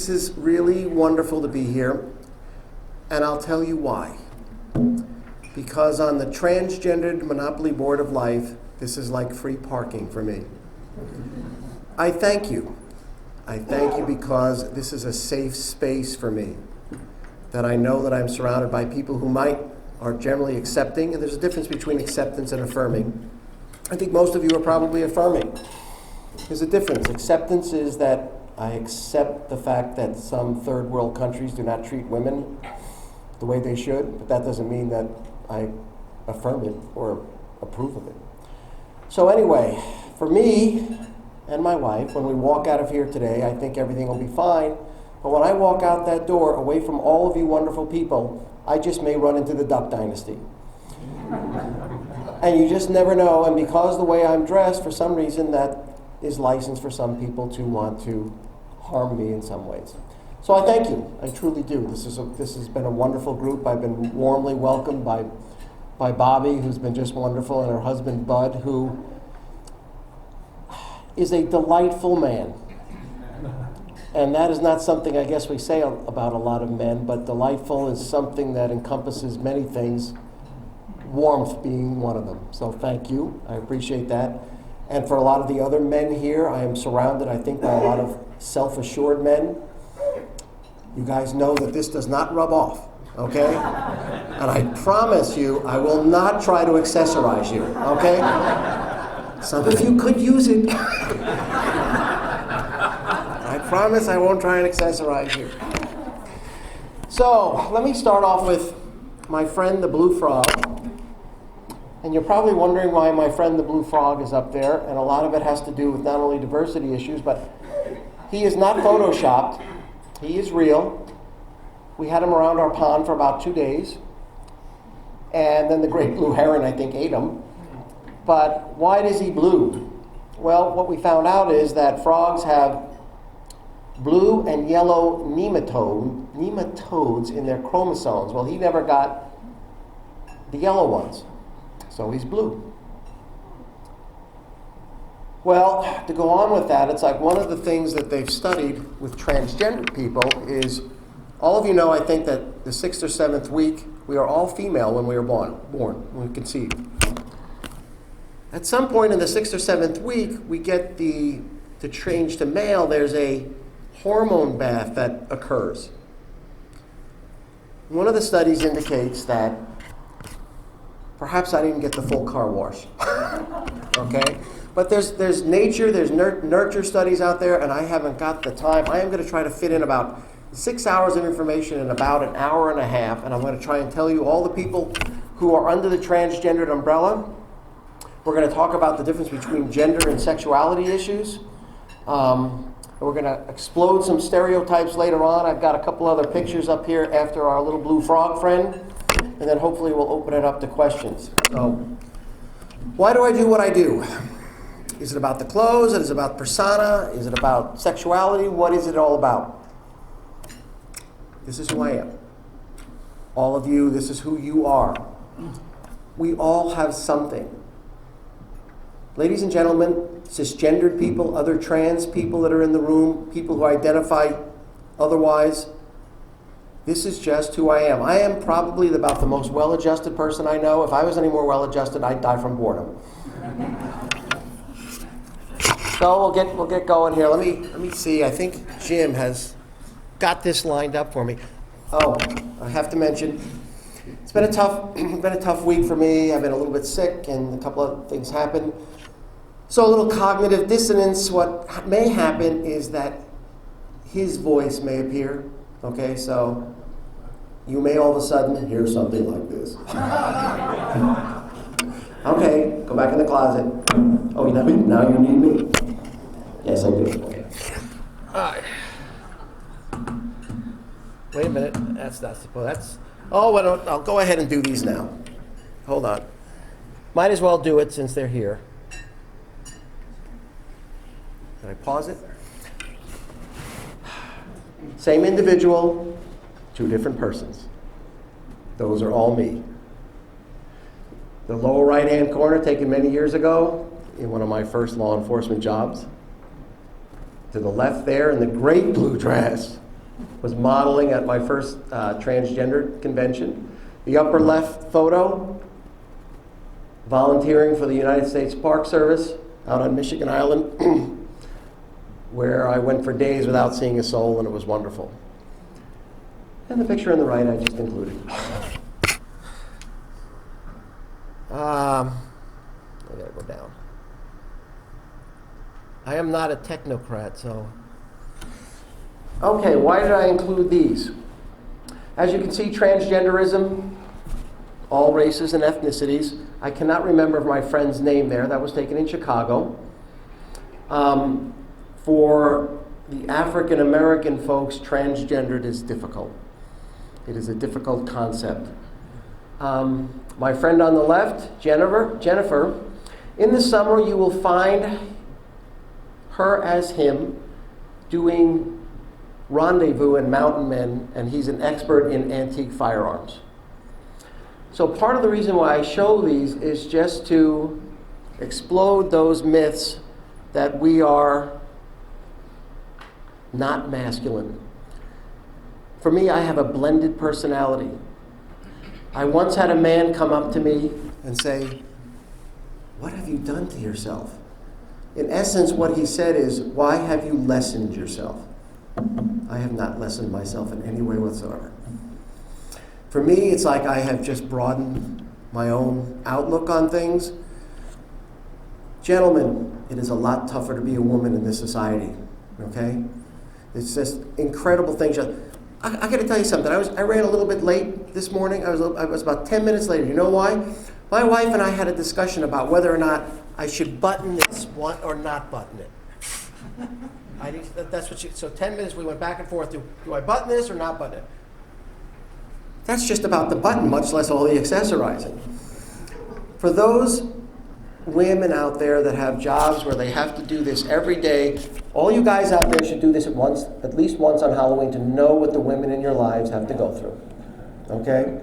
This is really wonderful to be here, and I'll tell you why. Because on the Transgendered Monopoly Board of Life, this is like free parking for me. I thank you. I thank you because this is a safe space for me, that I know that I'm surrounded by people who are generally accepting, and there's a difference between acceptance and affirming. I think most of you are probably affirming. There's a difference. Acceptance is that I accept the fact that some third world countries do not treat women the way they should, but that doesn't mean that I affirm it or approve of it. So anyway, for me and my wife, when we walk out of here today, I think everything will be fine. But when I walk out that door, away from all of you wonderful people, I just may run into the Duck Dynasty. And you just never know, and because the way I'm dressed, for some reason, that is license for some people to want to harm me in some ways. So I thank you, I truly do. This has been a wonderful group. I've been warmly welcomed by Bobby, who's been just wonderful, and her husband, Bud, who is a delightful man. And that is not something I guess we say about a lot of men, but delightful is something that encompasses many things, warmth being one of them. So thank you, I appreciate that. And for a lot of the other men here, I am surrounded, I think, by a lot of self-assured men. You guys know that this does not rub off, okay? And I promise you, I will not try to accessorize you, okay? Some of you could use it. I promise I won't try and accessorize you. So, let me start off with my friend the Blue Frog. And you're probably wondering why my friend the Blue Frog is up there, and a lot of it has to do with not only diversity issues, but he is not photoshopped. He is real. We had him around our pond for about 2 days, and then the great blue heron, I think, ate him. But why is he blue? Well, what we found out is that frogs have blue and yellow nematodes in their chromosomes. Well, he never got the yellow ones, so he's blue. Well, to go on with that, it's like one of the things that they've studied with transgender people is, all of you know, I think, that the 6th or 7th week, we are all female when we are born, when we conceive. At some point in the 6th or 7th week, we get to change to male. There's a hormone bath that occurs. One of the studies indicates that perhaps I didn't get the full car wash, okay? But there's nature, there's nurture studies out there, and I haven't got the time. I am going to try to fit in about 6 hours of information in about an hour and a half, and I'm going to try and tell you all the people who are under the transgendered umbrella. We're going to talk about the difference between gender and sexuality issues. We're going to explode some stereotypes later on. I've got a couple other pictures up here after our little blue frog friend, and then hopefully we'll open it up to questions. So, why do I do what I do? Is it about the clothes? Is it about persona? Is it about sexuality? What is it all about? This is who I am. All of you, this is who you are. We all have something. Ladies and gentlemen, cisgendered people, other trans people that are in the room, people who identify otherwise, this is just who I am. I am probably about the most well-adjusted person I know. If I was any more well-adjusted, I'd die from boredom. So we'll get going here. Let me see. I think Jim has got this lined up for me. Oh, I have to mention, it's been a tough week for me. I've been a little bit sick, and a couple of things happened. So a little cognitive dissonance. What may happen is that his voice may appear. Okay, so you may all of a sudden hear something like this. Okay, go back in the closet. Oh, now you need me? Yes, I do. Okay. All right. Wait a minute. That's not supposed. That's. Oh, well, I'll go ahead and do these now. Hold on. Might as well do it since they're here. Can I pause it? Same individual, two different persons. Those are all me. The lower right-hand corner, taken many years ago in one of my first law enforcement jobs. To the left there, in the great blue dress, was modeling at my first transgender convention. The upper left photo, volunteering for the United States Park Service out on Michigan Island, where I went for days without seeing a soul, and it was wonderful. And the picture on the right I just included. I gotta go down. I am not a technocrat, so. Okay, why did I include these? As you can see, transgenderism, all races and ethnicities. I cannot remember my friend's name there. That was taken in Chicago. For the African American folks, transgendered is difficult. It is a difficult concept. My friend on the left, Jennifer, in the summer you will find her as him doing rendezvous and mountain men, and he's an expert in antique firearms. So part of the reason why I show these is just to explode those myths that we are not masculine. For me, I have a blended personality. I once had a man come up to me and say, "What have you done to yourself?" In essence, what he said is, "Why have you lessened yourself?" I have not lessened myself in any way whatsoever. For me, it's like I have just broadened my own outlook on things. Gentlemen, it is a lot tougher to be a woman in this society, okay? It's just incredible things. I got to tell you something. I ran a little bit late this morning. I was about 10 minutes later. You know why? My wife and I had a discussion about whether or not I should button this one or not button it. That's what so 10 minutes we went back and forth. Do I button this or not button it? That's just about the button, much less all the accessorizing. For those women out there that have jobs where they have to do this every day, all you guys out there should do this at least once on Halloween to know what the women in your lives have to go through. Okay?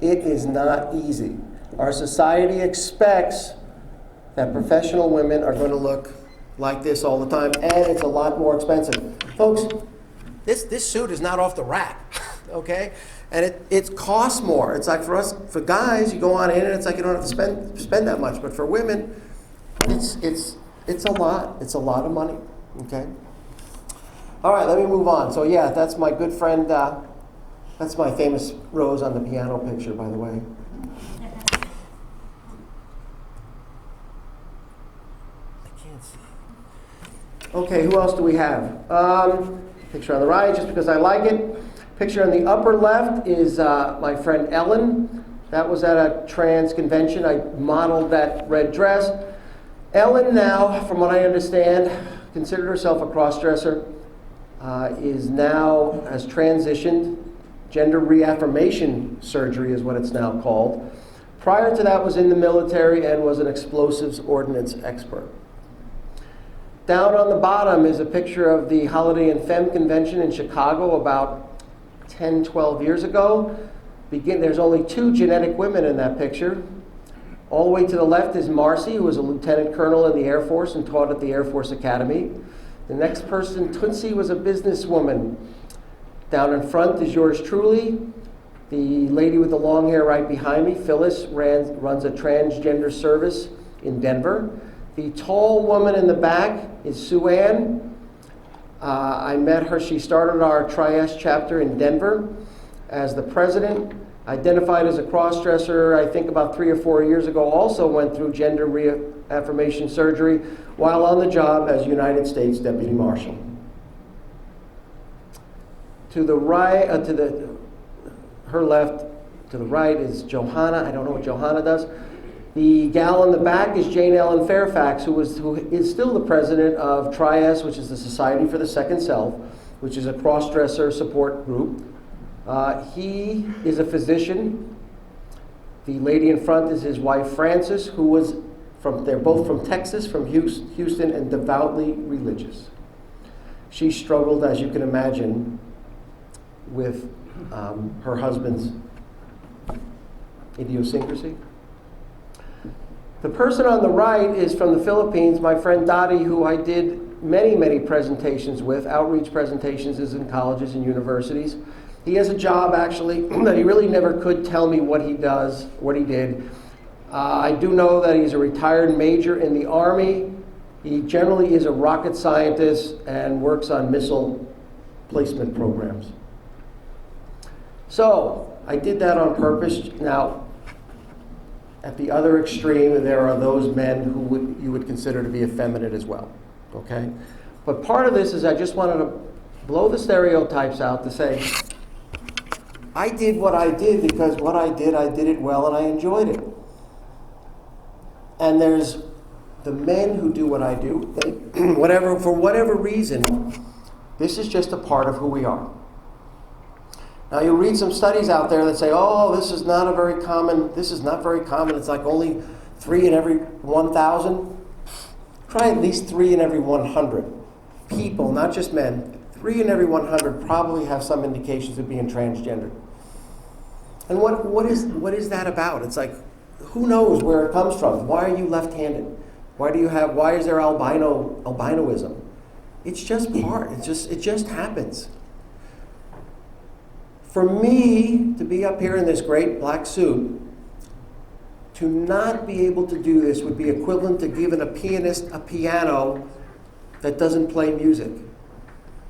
It is not easy. Our society expects that professional women are going to look like this all the time, and it's a lot more expensive. Folks, this suit is not off the rack, okay? And it costs more. It's like for us, for guys, you go on in and it's like you don't have to spend that much. But for women, it's a lot. It's a lot of money. Okay. All right, let me move on. So yeah, that's my good friend. That's my famous rose on the piano picture, by the way. I can't see. Okay, who else do we have? Picture on the right, just because I like it. Picture on the upper left is my friend Ellen. That was at a trans convention. I modeled that red dress. Ellen now, from what I understand, considered herself a cross-dresser, has transitioned. Gender reaffirmation surgery is what it's now called. Prior to that was in the military and was an explosives ordnance expert. Down on the bottom is a picture of the Holiday and Femme convention in Chicago about 10, 12 years ago. There's only 2 genetic women in that picture. All the way to the left is Marcy, who was a lieutenant colonel in the Air Force and taught at the Air Force Academy. The next person, Tootsie, was a businesswoman. Down in front is yours truly. The lady with the long hair right behind me, Phyllis, runs a transgender service in Denver. The tall woman in the back is Sue Ann. I met her. She started our Tri-S chapter in Denver as the president. Identified as a cross-dresser, I think about 3 or 4 years ago. Also went through gender reaffirmation surgery while on the job as United States Deputy Marshal. To the right, her left, to the right is Johanna. I don't know what Johanna does. The gal in the back is Jane Ellen Fairfax, who is still the president of Tri-S, which is the Society for the Second Self, which is a cross-dresser support group. He is a physician. The lady in front is his wife, Frances, they're both from Texas, from Houston, and devoutly religious. She struggled, as you can imagine, with her husband's idiosyncrasy. The person on the right is from the Philippines, my friend Dottie, who I did many, many presentations with, outreach presentations in colleges and universities. He has a job, actually, that he really never could tell me what he does, what he did. I do know that he's a retired major in the Army. He generally is a rocket scientist and works on missile placement programs. So, I did that on purpose. Now, at the other extreme, there are those men who you would consider to be effeminate as well, okay? But part of this is I just wanted to blow the stereotypes out to say, I did what I did because what I did it well and I enjoyed it. And there's the men who do what I do, for whatever reason, this is just a part of who we are. Now you'll read some studies out there that say, oh, this is not very common, it's like only 3 in every 1,000. Try at least 3 in every 100 people, not just men. 3 in every 100 probably have some indications of being transgender. And what is that about? It's like, who knows where it comes from? Why are you left-handed? Why is there albinoism? It's just it just happens. For me to be up here in this great black suit, to not be able to do this would be equivalent to giving a pianist a piano that doesn't play music.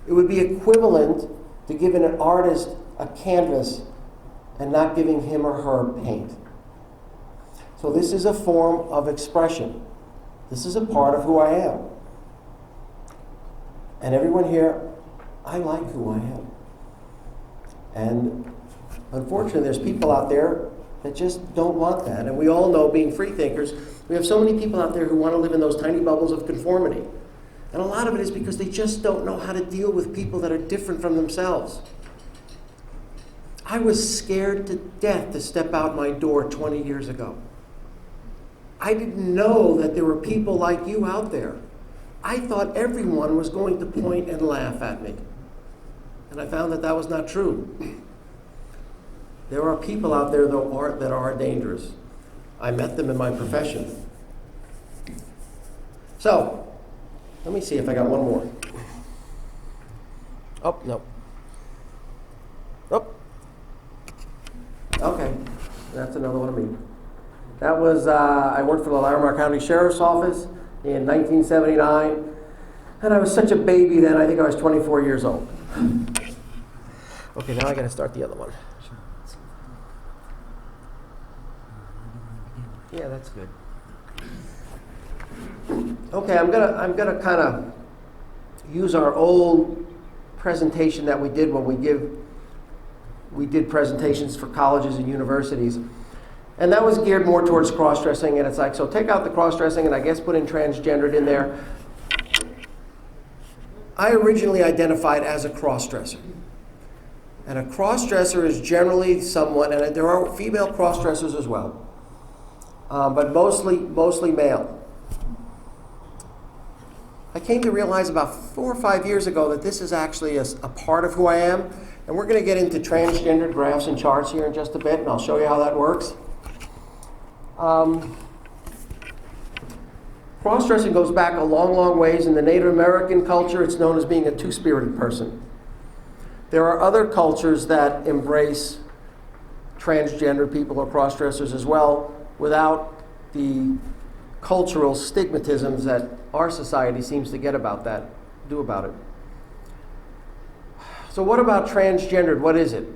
It would be equivalent to giving an artist a canvas and not giving him or her paint. So this is a form of expression. This is a part of who I am. And everyone here, I like who I am. And unfortunately, there's people out there that just don't want that. And we all know, being free thinkers, we have so many people out there who want to live in those tiny bubbles of conformity. And a lot of it is because they just don't know how to deal with people that are different from themselves. I was scared to death to step out my door 20 years ago. I didn't know that there were people like you out there. I thought everyone was going to point and laugh at me. And I found that was not true. There are people out there that are dangerous. I met them in my profession. So, let me see if I got one more. Oh, no. Oh. Okay, that's another one of me. That was, I worked for the Larimer County Sheriff's Office in 1979. And I was such a baby then, I think I was 24 years old. Okay, now I gotta start the other one. Yeah, that's good. Okay, I'm gonna kind of use our old presentation that we did when we did presentations for colleges and universities. And that was geared more towards cross-dressing, and it's like, so take out the cross-dressing and I guess put in transgendered in there. I originally identified as a cross-dresser. And a cross-dresser is generally someone, and there are female cross-dressers as well, but mostly male. I came to realize about 4 or 5 years ago that this is actually a part of who I am, and we're going to get into transgendered graphs and charts here in just a bit, and I'll show you how that works. Cross-dressing goes back a long, long ways. In the Native American culture, it's known as being a two-spirited person. There are other cultures that embrace transgender people or cross-dressers as well without the cultural stigmatisms that our society seems to do about it. So what about transgendered? What is it?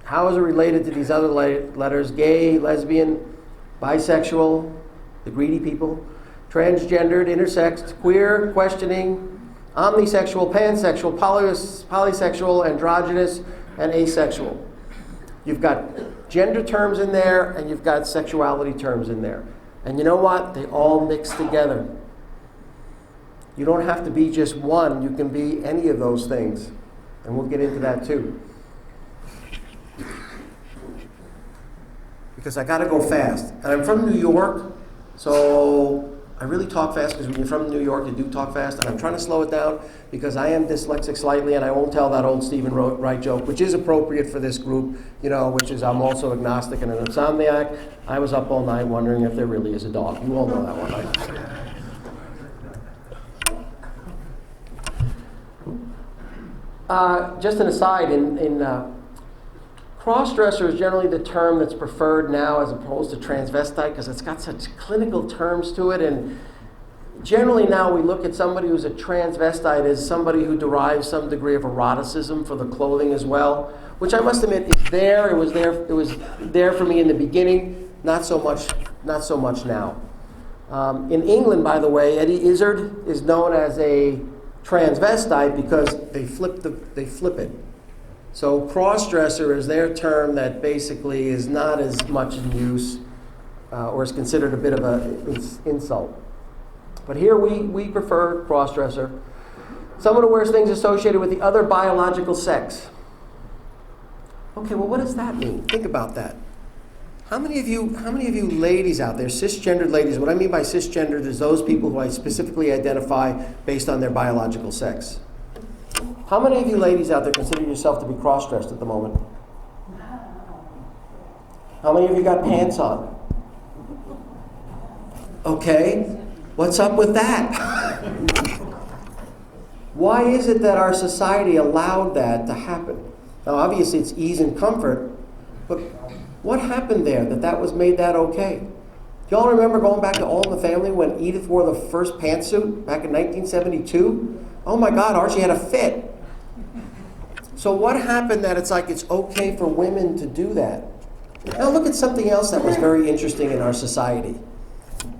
How is it related to these other letters? Gay, lesbian, bisexual, the greedy people, transgendered, intersex, queer, questioning, omnisexual, pansexual, polysexual, androgynous, and asexual. You've got gender terms in there, and you've got sexuality terms in there. And you know what? They all mix together. You don't have to be just one. You can be any of those things. And we'll get into that too. Because I got to go fast. And I'm from New York, so I really talk fast because when you're from New York, you do talk fast, and I'm trying to slow it down because I am dyslexic slightly, and I won't tell that old Stephen Wright joke, which is appropriate for this group, which is I'm also agnostic and an insomniac. I was up all night wondering if there really is a dog. You all know that one, right? Just an aside, in cross-dresser is generally the term that's preferred now as opposed to transvestite because it's got such clinical terms to it, and generally now we look at somebody who's a transvestite as somebody who derives some degree of eroticism for the clothing as well, which I must admit is there. It was there for me in the beginning, not so much now. In England, by the way, Eddie Izzard is known as a transvestite because they flip it. So cross-dresser is their term that basically is not as much in use or is considered a bit of an insult. But here we prefer cross-dresser. Someone who wears things associated with the other biological sex. Okay, well, what does that mean? Think about that. How many of you ladies out there, cisgendered ladies, what I mean by cisgendered is those people who I specifically identify based on their biological sex. How many of you ladies out there consider yourself to be cross-dressed at the moment? How many of you got pants on? Okay, what's up with that? Why is it that our society allowed that to happen? Now, obviously, it's ease and comfort, but what happened there that was made that okay? Do y'all remember going back to All in the Family when Edith wore the first pantsuit back in 1972? Oh my God, Archie had a fit. So what happened that it's like it's okay for women to do that? Now look at something else that was very interesting in our society.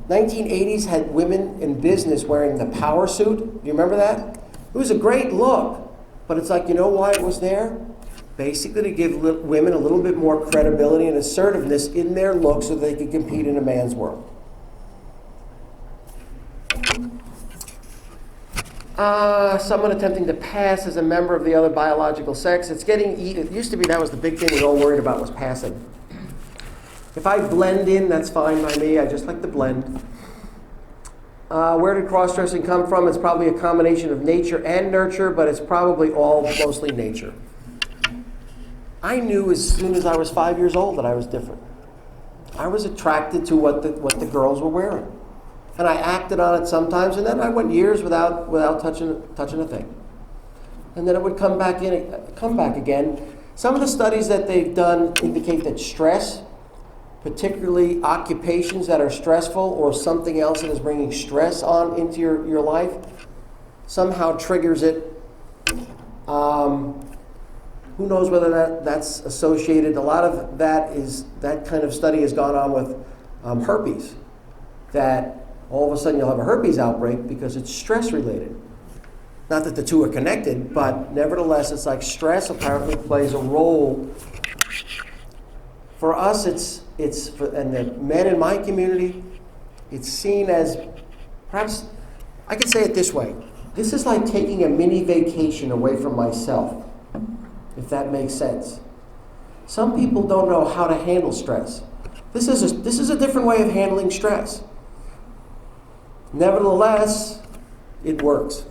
1980s had women in business wearing the power suit. Do you remember that? It was a great look, but it's like, you know why it was there? Basically to give women a little bit more credibility and assertiveness in their look so they could compete in a man's world. Someone attempting to pass as a member of the other biological sex. It used to be that was the big thing we all worried about was passing. If I blend in, that's fine by me. I just like to blend. Where did cross-dressing come from? It's probably a combination of nature and nurture, but it's probably all mostly nature. I knew as soon as I was 5 years old that I was different. I was attracted to what the girls were wearing. And I acted on it sometimes, and then I went years without touching a thing. And then it would come back again. Some of the studies that they've done indicate that stress, particularly occupations that are stressful or something else that is bringing stress on into your life, somehow triggers it. Who knows whether that's associated? A lot of that kind of study has gone on with herpes, that all of a sudden you'll have a herpes outbreak because it's stress related. Not that the two are connected, but nevertheless, it's like stress apparently plays a role. For us, and the men in my community, it's seen as, perhaps, I could say it this way. This is like taking a mini vacation away from myself, if that makes sense. Some people don't know how to handle stress. This is a different way of handling stress. Nevertheless, it works.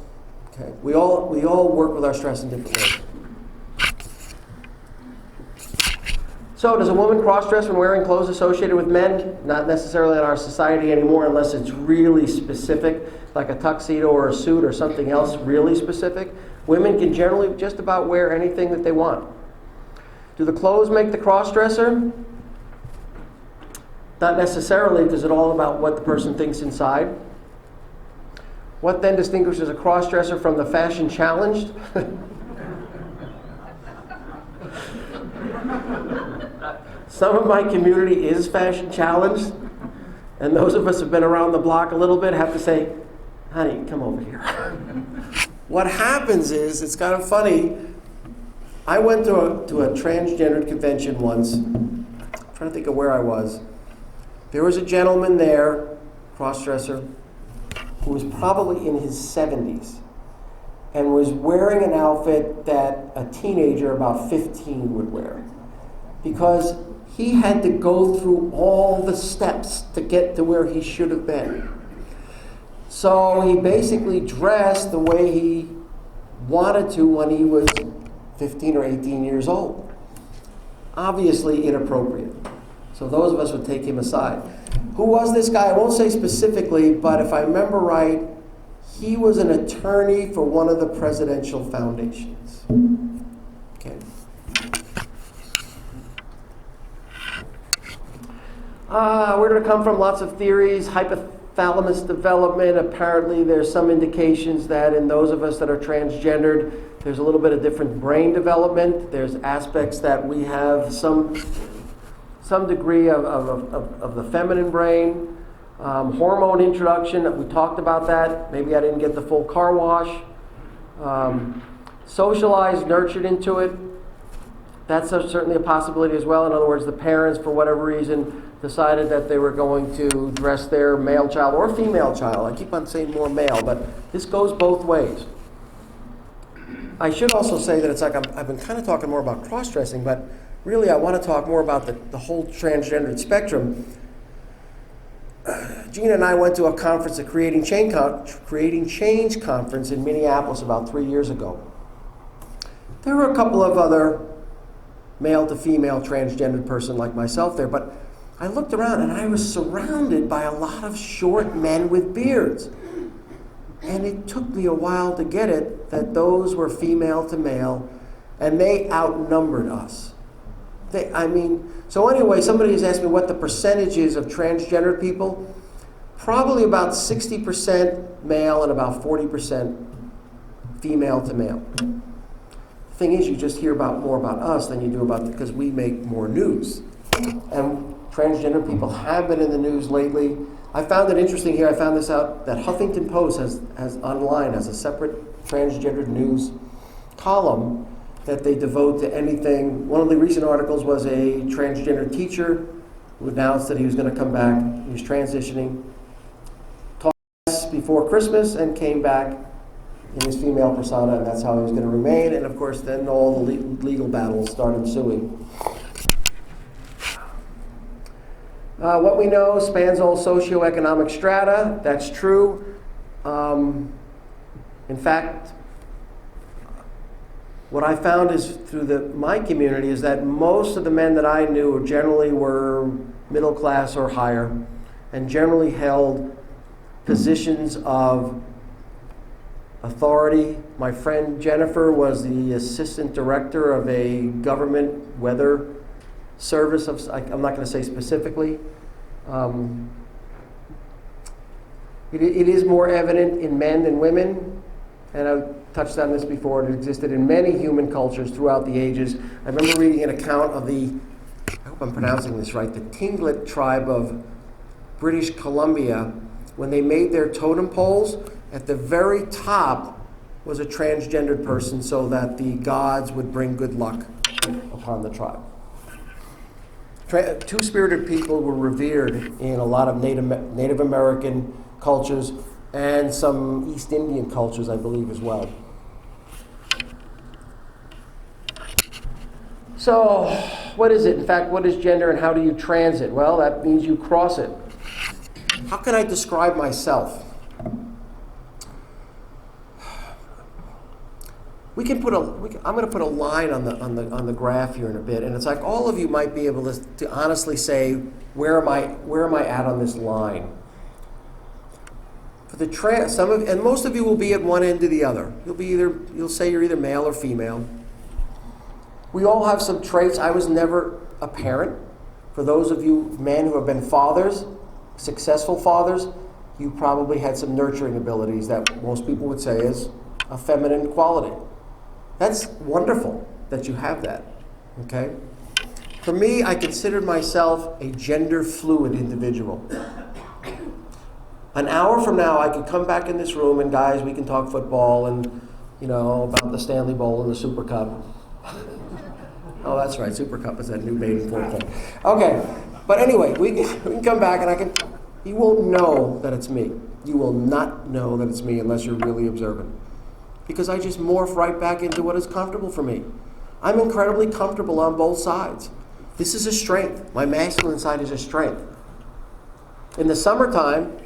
Okay, we all work with our stress in different ways. So, does a woman cross-dress when wearing clothes associated with men? Not necessarily in our society anymore, unless it's really specific, like a tuxedo or a suit or something else really specific. Women can generally just about wear anything that they want. Do the clothes make the cross-dresser? Not necessarily, because it's all about what the person thinks inside. What then distinguishes a cross-dresser from the fashion challenged? Some of my community is fashion challenged, and those of us who have been around the block a little bit have to say, honey, come over here. What happens is, it's kind of funny, I went to a transgendered convention once. I'm trying to think of where I was. There was a gentleman there, cross-dresser, who was probably in his 70s and was wearing an outfit that a teenager about 15 would wear, because he had to go through all the steps to get to where he should have been. So he basically dressed the way he wanted to when he was 15 or 18 years old. Obviously inappropriate. So those of us would take him aside. Who was this guy? I won't say specifically, but if I remember right, he was an attorney for one of the presidential foundations. Okay. Where did it come from? Lots of theories. Hypothalamus development. Apparently there's some indications that in those of us that are transgendered, there's a little bit of different brain development. There's aspects that we have some degree of the feminine brain. Hormone introduction, we talked about that. Maybe I didn't get the full car wash. Socialized, nurtured into it. That's certainly a possibility as well. In other words, the parents, for whatever reason, decided that they were going to dress their male child or female child. I keep on saying more male, but this goes both ways. I should also say that it's like I've been kind of talking more about cross-dressing, but really I want to talk more about the whole transgendered spectrum. Gina and I went to a conference, a Creating Change conference in Minneapolis about 3 years ago. There were a couple of other male to female transgendered person like myself there, but I looked around and I was surrounded by a lot of short men with beards. And it took me a while to get it that those were female to male, and they outnumbered us. So anyway, somebody has asked me what the percentage is of transgender people. Probably about 60% male and about 40% female to male. The thing is, you just hear more about us than you do because we make more news. And transgender people have been in the news lately. I found it interesting here. I found this out that Huffington Post has online has a separate transgendered news column that they devote to anything. One of the recent articles was a transgender teacher who announced that he was going to come back. He was transitioning, taught us before Christmas, and came back in his female persona, and that's how he was going to remain. And of course, then all the legal battles started ensuing. What we know spans all socioeconomic strata. That's true. In fact, what I found is through my community is that most of the men that I knew generally were middle class or higher, and generally held positions of authority. My friend Jennifer was the assistant director of a government weather service. I'm not going to say specifically. It is more evident in men than women, and I've touched on this before. It existed in many human cultures throughout the ages. I remember reading an account of I hope I'm pronouncing this right, the Tlingit tribe of British Columbia. When they made their totem poles, at the very top was a transgendered person so that the gods would bring good luck upon the tribe. Two-spirited people were revered in a lot of Native American cultures and some East Indian cultures, I believe, as well. So, what is it? In fact, what is gender and how do you transit? Well, that means you cross it. How can I describe myself? I'm going to put a line on the graph here in a bit, and it's like all of you might be able to honestly say, where am I at on this line? For the and most of you will be at one end or the other. You'll say you're either male or female. We all have some traits. I was never a parent. For those of you men who have been fathers, successful fathers, you probably had some nurturing abilities that most people would say is a feminine quality. That's wonderful that you have that, okay? For me, I considered myself a gender fluid individual. An hour from now, I could come back in this room and guys, we can talk football and, about the Stanley Bowl and the Super Cup. Oh, that's right, Super Cup is that new maiden fourth thing. Okay, but anyway, we can come back and you won't know that it's me. You will not know that it's me unless you're really observant. Because I just morph right back into what is comfortable for me. I'm incredibly comfortable on both sides. This is a strength. My masculine side is a strength. In the summertime,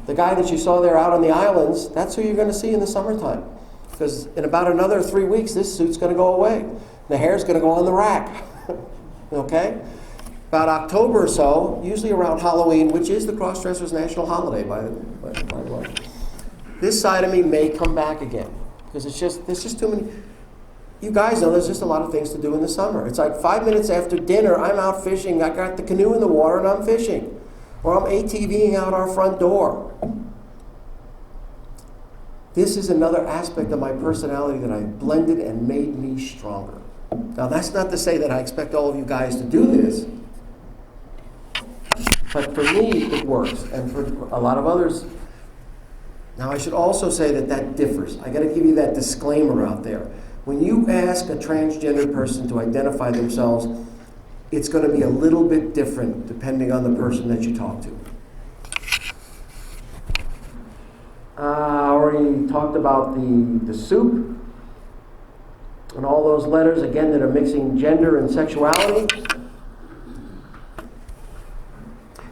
The guy that you saw there out on the islands, that's who you're going to see in the summertime. Because in about another 3 weeks, this suit's going to go away. The hair's going to go on the rack. Okay? About October or so, usually around Halloween, which is the cross-dressers' national holiday, by the way, this side of me may come back again. Because there's just too many. You guys know there's just a lot of things to do in the summer. It's like 5 minutes after dinner, I'm out fishing. I got the canoe in the water and I'm fishing. Or I'm ATVing out our front door. This is another aspect of my personality that I've blended and made me stronger. Now, that's not to say that I expect all of you guys to do this. But for me, it works. And for a lot of others. Now, I should also say that differs. I got to give you that disclaimer out there. When you ask a transgender person to identify themselves, it's going to be a little bit different depending on the person that you talk to. I already talked about the soup and all those letters, again, that are mixing gender and sexuality.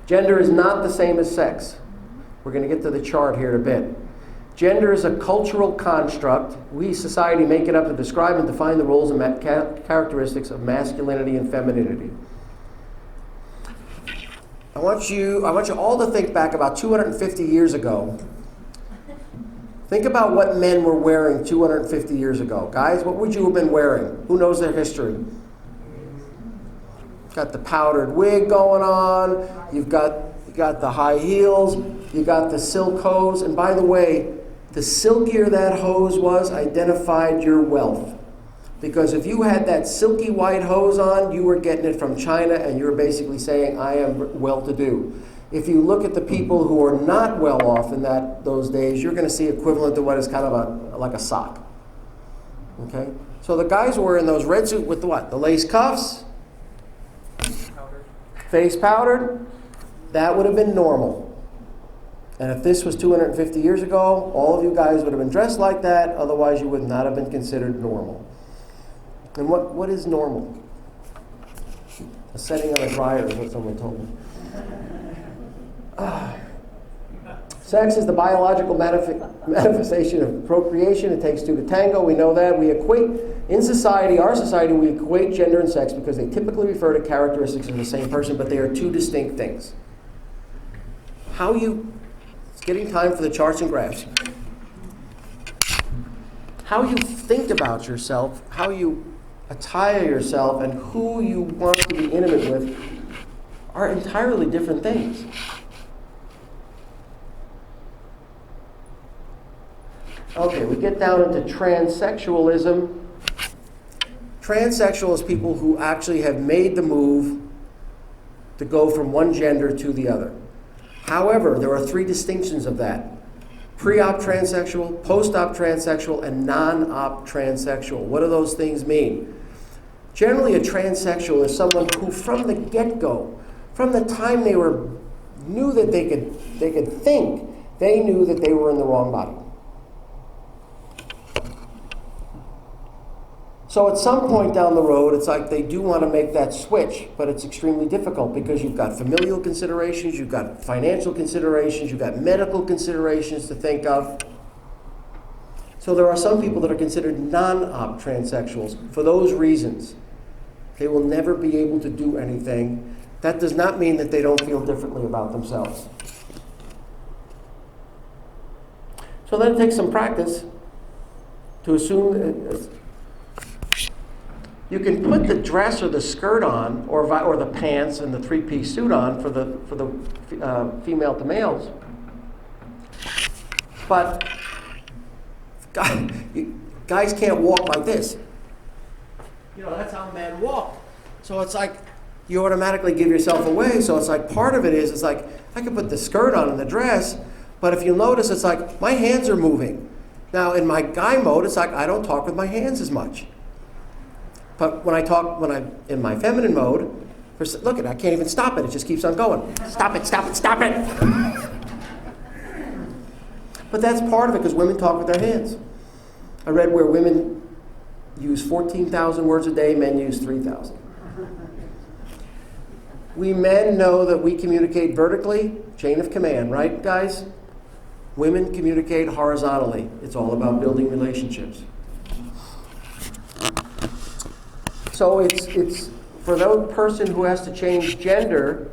Gender is not the same as sex. We're going to get to the chart here in a bit. Gender is a cultural construct. We, society, make it up to describe and define the roles and characteristics of masculinity and femininity. I want you all to think back about 250 years ago. Think about what men were wearing 250 years ago. Guys, what would you have been wearing? Who knows their history? Got the powdered wig going on. You got the high heels. You got the silk hose. And by the way, the silkier that hose was, identified your wealth. Because if you had that silky white hose on, you were getting it from China, and you're basically saying, I am well-to-do. If you look at the people who are not well off in those days, you're going to see equivalent to what is kind of like a sock. Okay? So the guys were wearing those red suits with the what? The lace cuffs? Face powdered? That would have been normal. And if this was 250 years ago, all of you guys would have been dressed like that, otherwise you would not have been considered normal. And what is normal? A setting on a dryer is what someone told me. Sex is the biological manifestation of procreation. It takes two to tango. We know that. We equate, in society, our society, we equate gender and sex because they typically refer to characteristics of the same person, but they are two distinct things. It's getting time for the charts and graphs. How you think about yourself, how you attire yourself, and who you want to be intimate with are entirely different things. Okay, we get down into transsexualism. Transsexual is people who actually have made the move to go from one gender to the other. However, there are three distinctions of that. Pre-op transsexual, post-op transsexual, and non-op transsexual. What do those things mean? Generally, a transsexual is someone who, from the get-go, from the time they knew that they could think, they knew that they were in the wrong body. So at some point down the road, it's like they do want to make that switch, but it's extremely difficult because you've got familial considerations, you've got financial considerations, you've got medical considerations to think of. So there are some people that are considered non-op transsexuals for those reasons. They will never be able to do anything. That does not mean that they don't feel differently about themselves. So then it takes some practice to assume that you can put the dress or the skirt on, or the pants and the three-piece suit on for the female to males. But guys can't walk like this. That's how men walk. So it's like you automatically give yourself away. So it's like part of it is, it's like I can put the skirt on and the dress, but if you'll notice, it's like my hands are moving. Now in my guy mode, it's like I don't talk with my hands as much. But when I'm in my feminine mode, look, I can't even stop it. It just keeps on going. Stop it, stop it, stop it. But that's part of it because women talk with their hands. I read where women use 14,000 words a day, men use 3,000. We men know that we communicate vertically, chain of command, right, guys? Women communicate horizontally. It's all about building relationships. So it's for that person who has to change gender,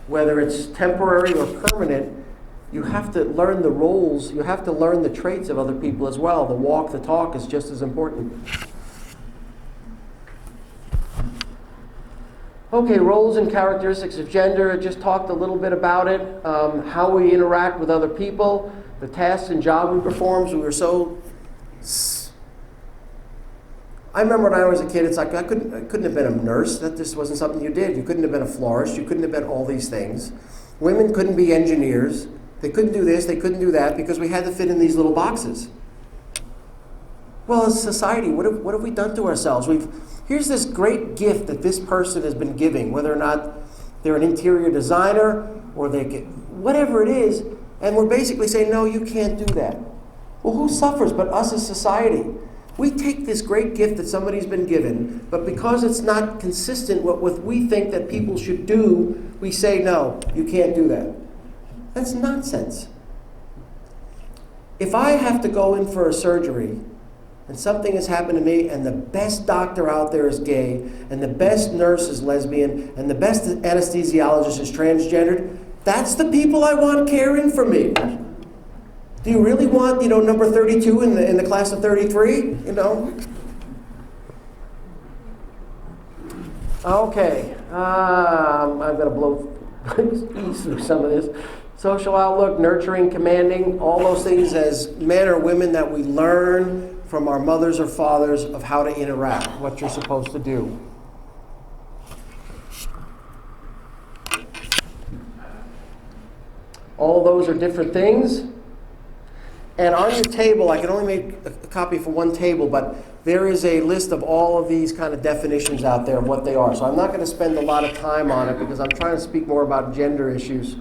whether it's temporary or permanent, you have to learn the roles, you have to learn the traits of other people as well. The walk, the talk is just as important. Okay, roles and characteristics of gender. I just talked a little bit about it. How we interact with other people, the tasks and job we perform. So we were so... I remember when I was a kid, it's like I couldn't have been a nurse. That just wasn't something you did. You couldn't have been a florist. You couldn't have been all these things. Women couldn't be engineers. They couldn't do this. They couldn't do that because we had to fit in these little boxes. Well, as a society, what have we done to ourselves? Here's this great gift that this person has been giving, whether or not they're an interior designer or whatever it is, and we're basically saying, no, you can't do that. Well, who suffers but us as society? We take this great gift that somebody's been given, but because it's not consistent with what we think that people should do, we say, no, you can't do that. That's nonsense. If I have to go in for a surgery and something has happened to me and the best doctor out there is gay and the best nurse is lesbian and the best anesthesiologist is transgendered, that's the people I want caring for me. Do you really want, number 32 in the class of 33? Okay, I'm going to blow through some of this. Social outlook, nurturing, commanding, all those things as men or women that we learn from our mothers or fathers of how to interact, what you're supposed to do. All those are different things. And on your table, I can only make a copy for one table, but there is a list of all of these kind of definitions out there of what they are. So I'm not going to spend a lot of time on it because I'm trying to speak more about gender issues.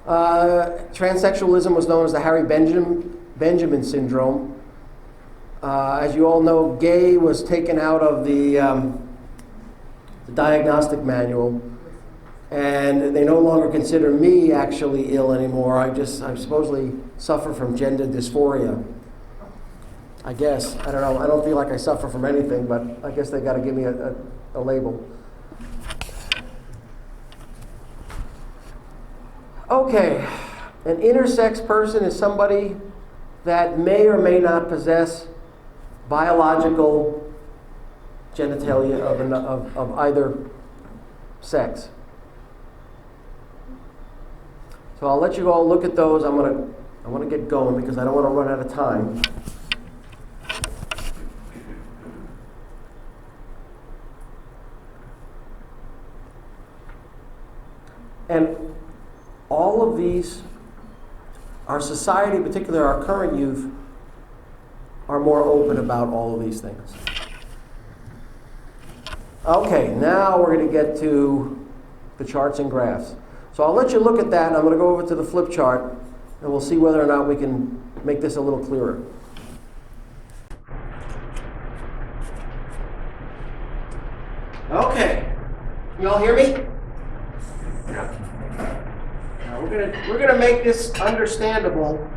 Transsexualism was known as the Harry Benjamin syndrome. As you all know, gay was taken out of the diagnostic manual. And they no longer consider me actually ill anymore. I supposedly suffer from gender dysphoria. I guess. I don't know. I don't feel like I suffer from anything, but I guess they got to give me a label. Okay. An intersex person is somebody that may or may not possess biological genitalia of either sex. So I'll let you all look at those. I want to get going because I don't want to run out of time. And all of these, our society, particularly our current youth, are more open about all of these things. Okay, now we're going to get to the charts and graphs. So I'll let you look at that, and I'm going to go over to the flip chart, and we'll see whether or not we can make this a little clearer. Okay. You all hear me? Now we're gonna make this understandable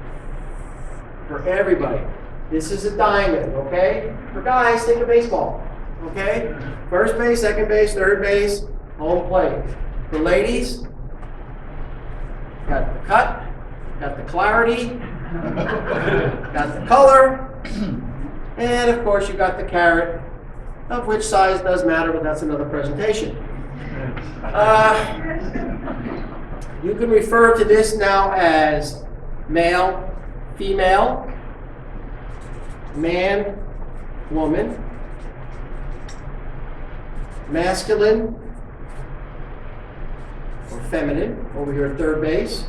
for everybody. This is a diamond, okay? For guys, think of baseball, okay? First base, second base, third base, home plate. For ladies, got the cut, got the clarity, got the color, and of course you got the carat, of which size does matter, but that's another presentation. You can refer to this now as male, female, man, woman, masculine, or feminine, over here at third base,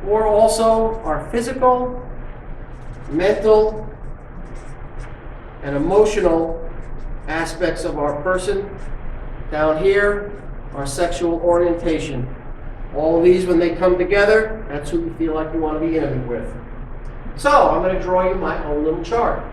or also our physical, mental, and emotional aspects of our person. Down here, our sexual orientation. All of these, when they come together, that's who you feel like you want to be intimate with. So, I'm going to draw you my own little chart.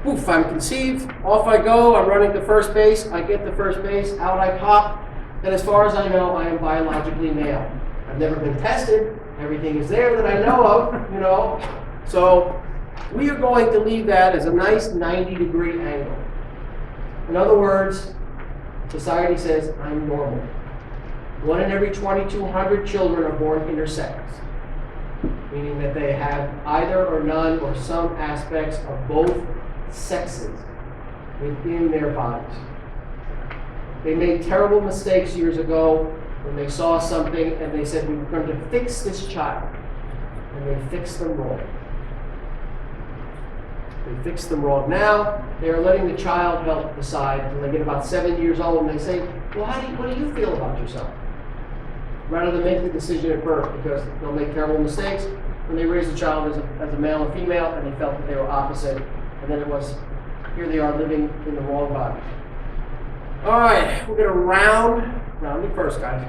Poof, I'm conceived, off I go, I'm running to first base, I get to first base, out I pop, and as far as I know, I am biologically male. I've never been tested, everything is there that I know of, So we are going to leave that as a nice 90-degree angle. In other words, society says I'm normal. 1 in every 2,200 children are born intersex, meaning that they have either or none or some aspects of both sexes within their bodies. They made terrible mistakes years ago when they saw something and they said, we're going to fix this child. And they fixed them wrong. They fixed them wrong. Now, they are letting the child help decide when they get about 7 years old and they say, well, what do you feel about yourself? Rather than make the decision at birth, because they'll make terrible mistakes when they raise the child as a male and female and they felt that they were opposite. And then it was, here they are living in the wrong body. All right, we're going to rounding first, guys.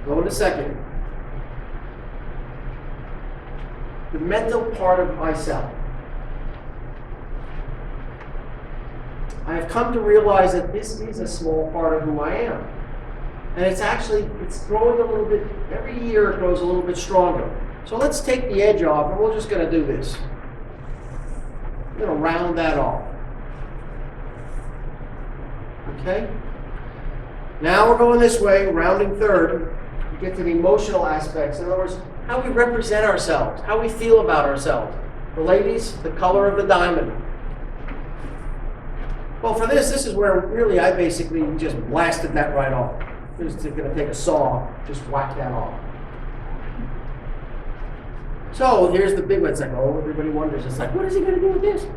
Go into second. The mental part of myself. I have come to realize that this is a small part of who I am. And it's growing a little bit, every year it grows a little bit stronger. So let's take the edge off and we're just going to do this. We're going to round that off. Okay? Now we're going this way, rounding third. We get to the emotional aspects. In other words, how we represent ourselves, how we feel about ourselves. For ladies, the color of the diamond. Well, for this is where really I basically just blasted that right off. I'm just going to take a saw, just whack that off. So here's the big one. It's like, oh, everybody wonders. It's like, what is he going to do with this? So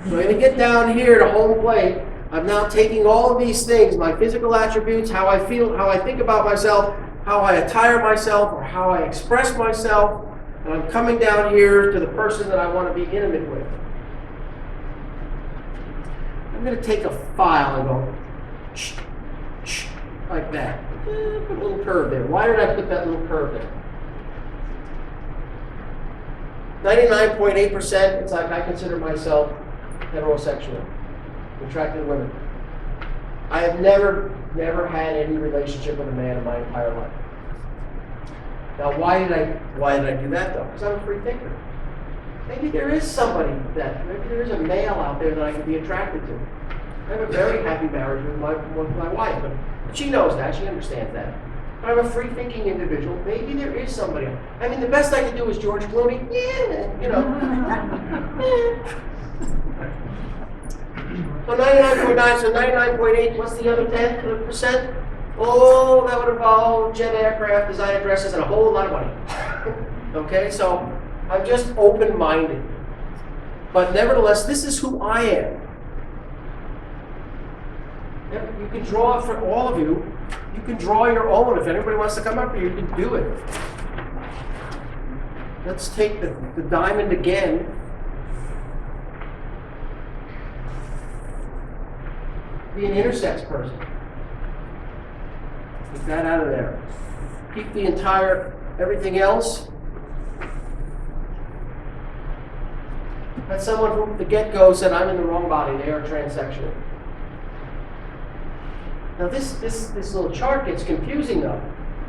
I'm going to get down here to home plate. I'm now taking all of these things, my physical attributes, how I feel, how I think about myself, how I attire myself, or how I express myself, and I'm coming down here to the person that I want to be intimate with. I'm going to take a file and go, like that. Put a little curve there. Why did I put that little curve there? 99.8%, it's like I consider myself heterosexual, attracted to women. I have never had any relationship with a man in my entire life. Now, why did I do that though? Because I'm a free thinker. Maybe there is maybe there is a male out there that I could be attracted to. I have a very happy marriage with my wife, but she knows that, she understands that. But I'm a free-thinking individual. Maybe there is somebody else. I mean, the best I can do is George Clooney. So 99.9, so 99.8, what's the other 10%? Oh, that would involve jet aircraft, designer dresses, and a whole lot of money. Okay, so I'm just open-minded. But nevertheless, this is who I am. You can draw for all of you. You can draw your own. If anybody wants to come up here, you can do it. Let's take the diamond again. Be an intersex person. Take that out of there. Keep the entire everything else. That's someone who from the get-go said, I'm in the wrong body. They are transsexual. Now this little chart gets confusing though.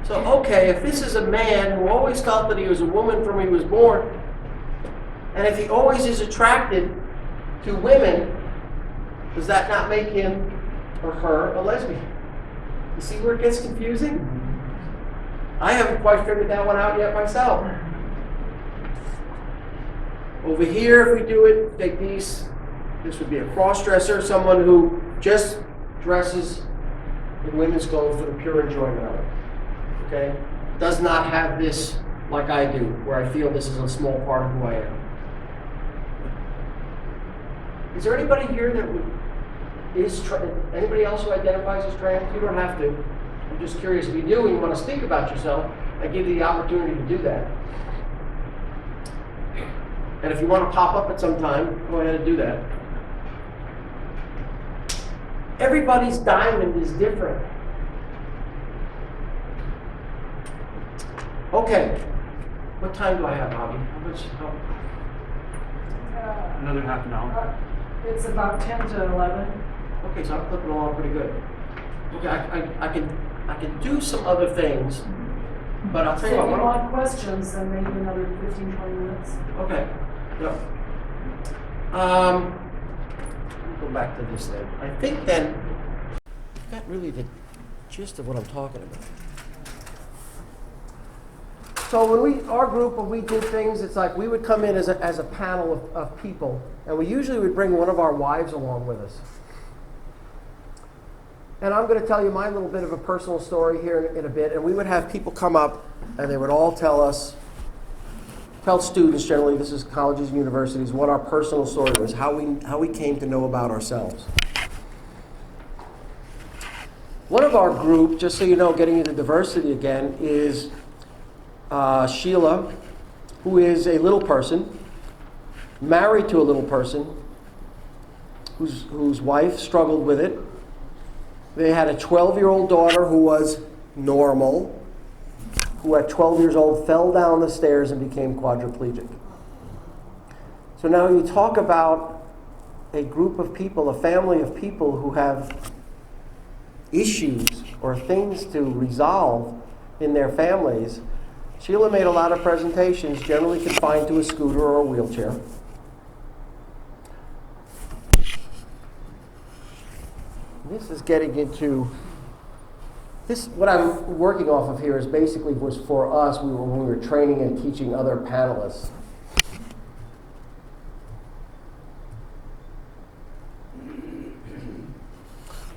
So okay, if this is a man who always felt that he was a woman from when he was born, and if he always is attracted to women, does that not make him or her a lesbian? You see where it gets confusing? I haven't quite figured that one out yet myself. Over here, if we do it, take these. This would be a cross-dresser, someone who just dresses in women's clothes for the pure enjoyment of it. Okay? Does not have this like I do, where I feel this is a small part of who I am. Is there anybody here that anybody else who identifies as trans? You don't have to. I'm just curious. If you do and you want to speak about yourself, I give you the opportunity to do that. And if you want to pop up at some time, go ahead and do that. Everybody's diamond is different. Okay. What time do I have, Bobby? Another half an hour. It's about 10 to 11. Okay, so I'm clipping along pretty good. Okay, I can do some other things, but I'll So tell if you you what. want questions, then maybe another 15, 20 minutes. Okay. Yep. Let me go back to this then. I think then I've got really the gist of what I'm talking about. So our group, when we did things, it's like we would come in as a panel of people, and we usually would bring one of our wives along with us. And I'm going to tell you my little bit of a personal story here in a bit, and we would have people come up, and they would all tell students generally, this is colleges and universities, what our personal story was, how we came to know about ourselves. One of our group, just so you know, getting into diversity again, is Sheila, who is a little person, married to a little person, whose wife struggled with it. They had a 12-year-old daughter who was normal, who at 12 years old fell down the stairs and became quadriplegic. So now you talk about a group of people, a family of people who have issues or things to resolve in their families. Sheila made a lot of presentations, generally confined to a scooter or a wheelchair. This is getting into this. What I'm working off of here is basically was for us. When we were training and teaching other panelists.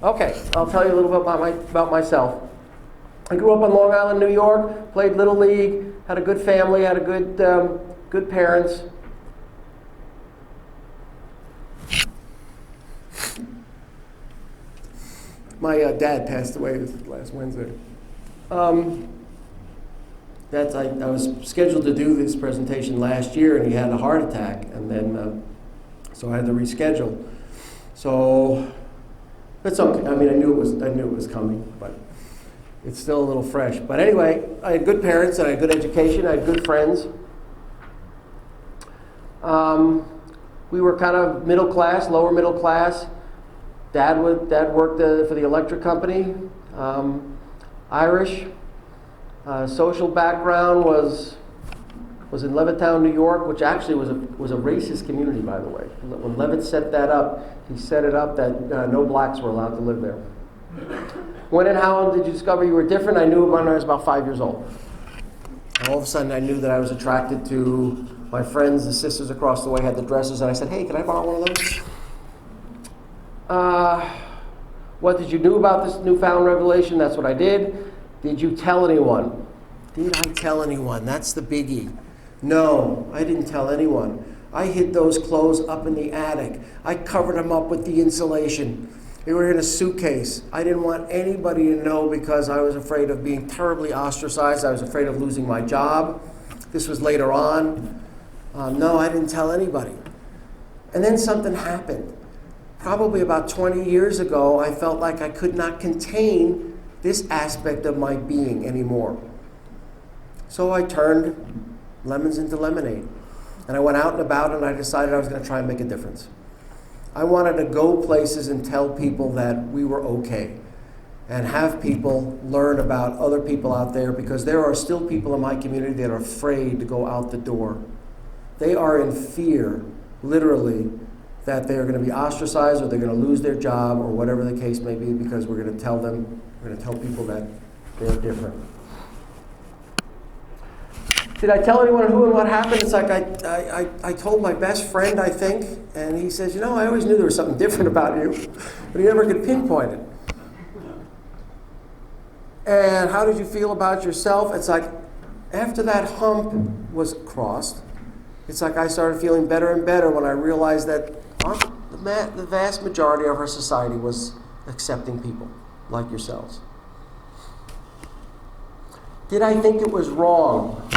Okay, I'll tell you a little bit about myself. I grew up on Long Island, New York. Played Little League. Had a good family. Had a good parents. My dad passed away last Wednesday. I was scheduled to do this presentation last year, and he had a heart attack, and then so I had to reschedule. So it's okay. I mean, I knew it was coming, but it's still a little fresh. But anyway, I had good parents, and I had good education. I had good friends. We were kind of middle class, lower middle class. Dad worked for the electric company. Irish. Social background was in Levittown, New York, which actually was a racist community, by the way. When Levitt set that up, he set it up that no blacks were allowed to live there. When and how did you discover you were different? I knew when I was about 5 years old. And all of a sudden, I knew that I was attracted to my friends. The sisters across the way had the dresses, and I said, "Hey, can I borrow one of those?" What did you do about this newfound revelation? That's what I did. Did you tell anyone? Did I tell anyone? That's the biggie. No, I didn't tell anyone. I hid those clothes up in the attic. I covered them up with the insulation. They were in a suitcase. I didn't want anybody to know because I was afraid of being terribly ostracized. I was afraid of losing my job. This was later on. No, I didn't tell anybody. And then something happened. Probably about 20 years ago, I felt like I could not contain this aspect of my being anymore. So I turned lemons into lemonade. And I went out and about, and I decided I was going to try and make a difference. I wanted to go places and tell people that we were okay, and have people learn about other people out there, because there are still people in my community that are afraid to go out the door. They are in fear, literally, that they're going to be ostracized or they're going to lose their job or whatever the case may be, because we're going to tell people that they're different. Did I tell anyone who and what happened? It's like I told my best friend, I think, and he says, I always knew there was something different about you, but he never could pinpoint it. And how did you feel about yourself? It's like after that hump was crossed, it's like I started feeling better and better when I realized that the vast majority of our society was accepting people like yourselves. Did I think it was wrong?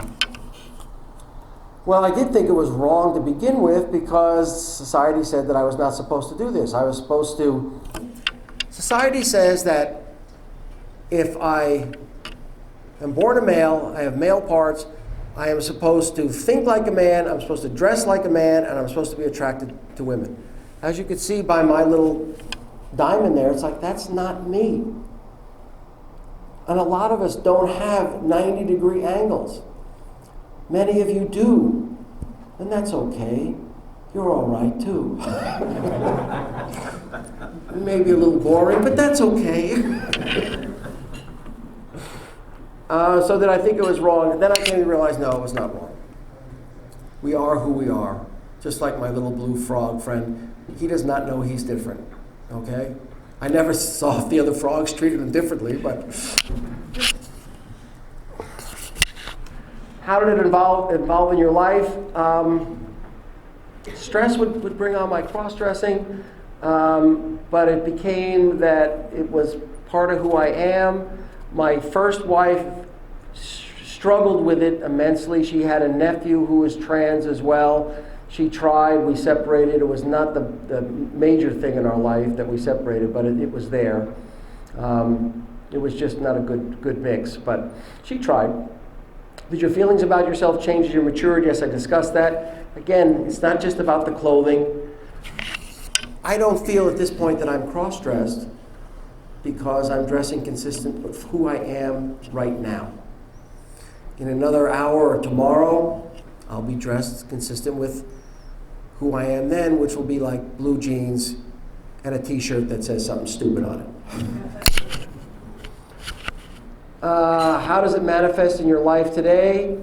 Well, I did think it was wrong to begin with, because society said that I was not supposed to do this. Society says that if I am born a male, I have male parts, I am supposed to think like a man, I'm supposed to dress like a man, and I'm supposed to be attracted to women. as you can see by my little diamond there, it's like, that's not me. And a lot of us don't have 90-degree angles. Many of you do, and that's okay. You're all right too. Maybe a little boring, but that's okay. So that I think it was wrong, and then I came to realize, no, it was not wrong. We are who we are. Just like my little blue frog friend, he does not know he's different, okay? I never saw if the other frogs treated him differently, but... How did it involve in your life? Stress would bring on my cross-dressing, but it became that it was part of who I am. My first wife struggled with it immensely. She had a nephew who was trans as well. She tried, we separated. It was not the major thing in our life that we separated, but it was there. It was just not a good mix, but she tried. Did your feelings about yourself change as you matured? Yes, I discussed that. Again, it's not just about the clothing. I don't feel at this point that I'm cross-dressed because I'm dressing consistent with who I am right now. In another hour or tomorrow, I'll be dressed consistent with who I am then, which will be like blue jeans and a t-shirt that says something stupid on it. How does it manifest in your life today?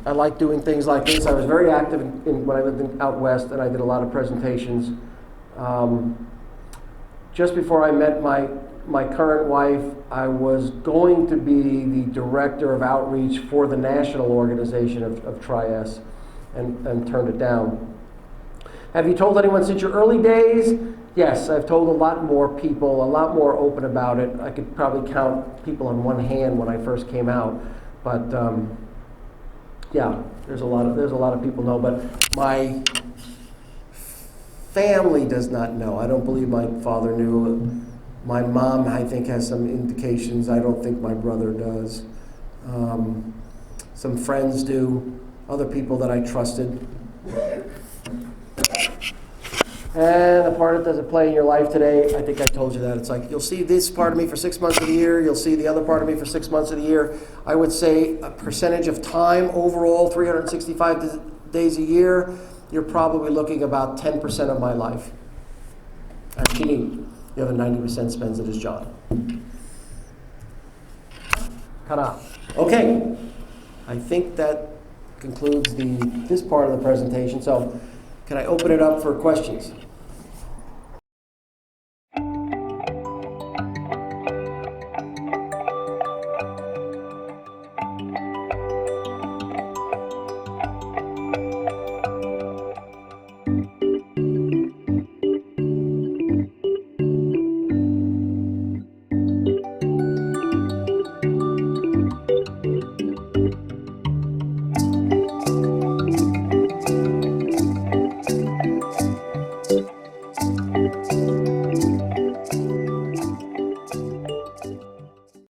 I like doing things like this. I was very active when I lived out west, and I did a lot of presentations. Just before I met my current wife, I was going to be the director of outreach for the national organization of Tri-S, and turned it down. Have you told anyone since your early days? Yes, I've told a lot more people, a lot more open about it. I could probably count people on one hand when I first came out, but yeah, there's a lot of people know. But my family does not know. I don't believe my father knew. My mom, I think, has some indications. I don't think my brother does. Some friends do. Other people that I trusted. And the part that does it play in your life today, I think I told you that. It's like, you'll see this part of me for 6 months of the year, you'll see the other part of me for 6 months of the year. I would say a percentage of time overall, 365 days a year, you're probably looking about 10% of my life. And Jeanine, the other 90% spends it as John. Ta-da. Okay, I think that concludes this part of the presentation. So, can I open it up for questions?